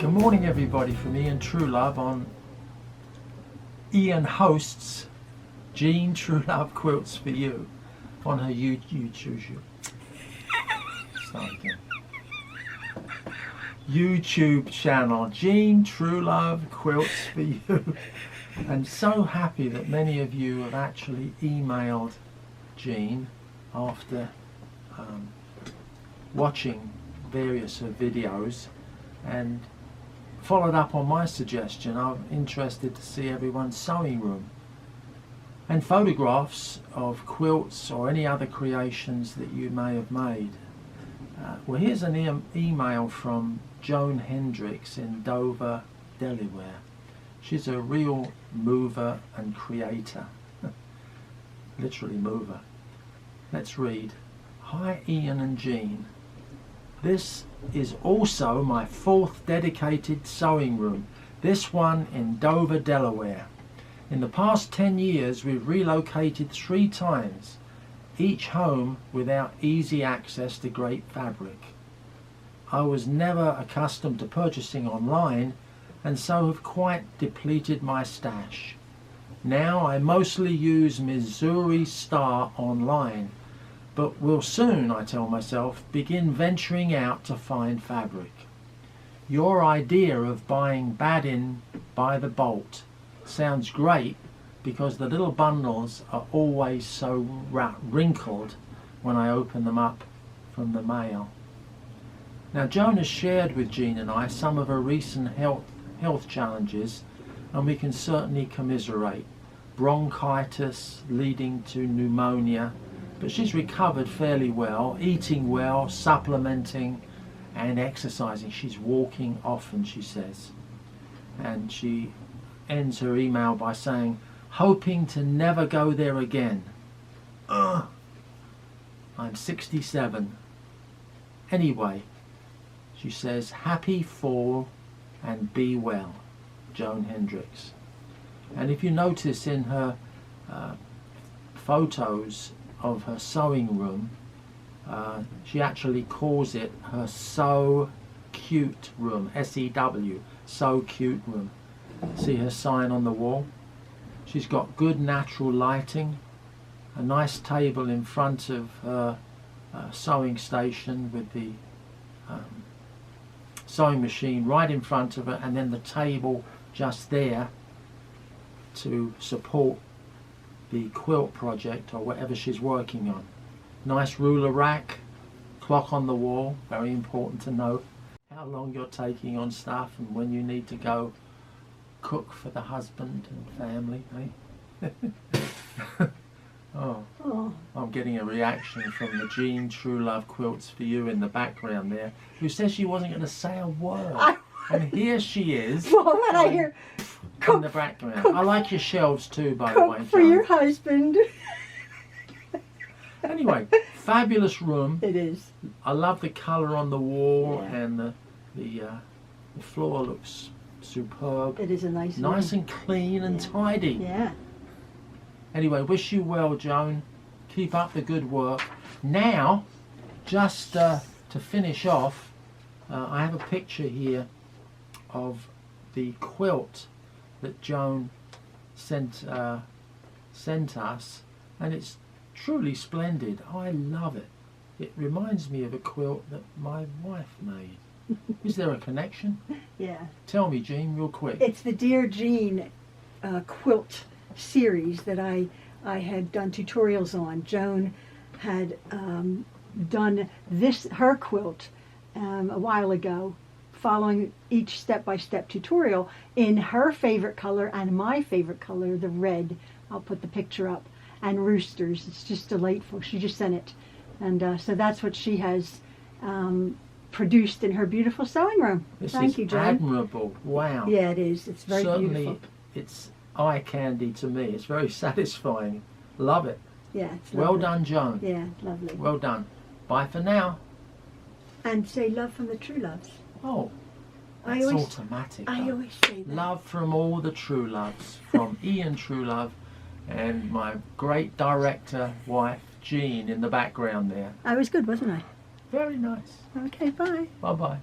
Good morning everybody from Ian Truelove on Ian hosts Jean Truelove Quilts for You on her YouTube channel, Jean Truelove Quilts for You. And so happy that many of you have actually emailed Jean after watching various of videos and followed up on my suggestion. I'm interested to see everyone's sewing room and photographs of quilts or any other creations that you may have made. Well, here's an email from Joan Hendricks in Dover, Delaware. She's a real mover and creator. Literally mover. Let's read. Hi Ian and Jean. This is also my 4th dedicated sewing room, this one in Dover, Delaware. In the past 10 years we've relocated 3 times, each home without easy access to great fabric. I was never accustomed to purchasing online and so have quite depleted my stash. Now I mostly use Missouri Star online, but will soon, I tell myself, begin venturing out to find fabric. Your idea of buying Badin by the bolt sounds great because the little bundles are always so wrinkled when I open them up from the mail. Now Joan has shared with Jean and I some of her recent health challenges, and we can certainly commiserate. Bronchitis leading to pneumonia, but she's recovered fairly well, eating well, supplementing and exercising. She's walking often, she says. And she ends her email by saying, hoping to never go there again. I'm 67. Anyway, she says, happy fall and be well, Joan Hendricks. And if you notice in her photos of her sewing room, she actually calls it her So Cute room, S-E-W, So Cute room. See her sign on the wall? She's got good natural lighting, a nice table in front of her sewing station with the sewing machine right in front of her, and then the table just there to support the quilt project or whatever she's working on. Nice ruler rack, clock on the wall, very important to know how long you're taking on stuff and when you need to go cook for the husband and family, eh? Oh, I'm getting a reaction from the Jean Truelove Quilts for You in the background there, who says she wasn't going to say a word. And here she is. Well, when I hear in the background. I like your shelves too, by the way, cook for Joan. your husband. Anyway, fabulous room. It is. I love the colour on the wall, yeah. and the floor looks superb. It is a nice and clean and tidy. Yeah. Anyway, wish you well, Joan. Keep up the good work. Now, just to finish off, I have a picture here of the quilt that Joan sent us, and it's truly splendid. I love it. It reminds me of a quilt that my wife made. Is there a connection? Yeah. Tell me, Jean, real quick. It's the Dear Jean quilt series that I had done tutorials on. Joan had done her quilt a while ago, following each step-by-step tutorial in her favorite color and my favorite color, the red. I'll put the picture up. And roosters. It's just delightful. She just sent it. And so that's what she has produced in her beautiful sewing room. Thank you, Joan. Admirable. Wow. Yeah, it is. It's very Certainly, beautiful. It's eye candy to me. It's very satisfying. Love it. Yeah, it's well lovely. done, Joan. Yeah, lovely. Well done. Bye for now. And say love from the Trueloves. Oh, that's automatic. I always say that. Love from all the Trueloves, from Ian Truelove and my great director wife Jean in the background there. I was good, wasn't I? Very nice. Okay, bye. Bye bye.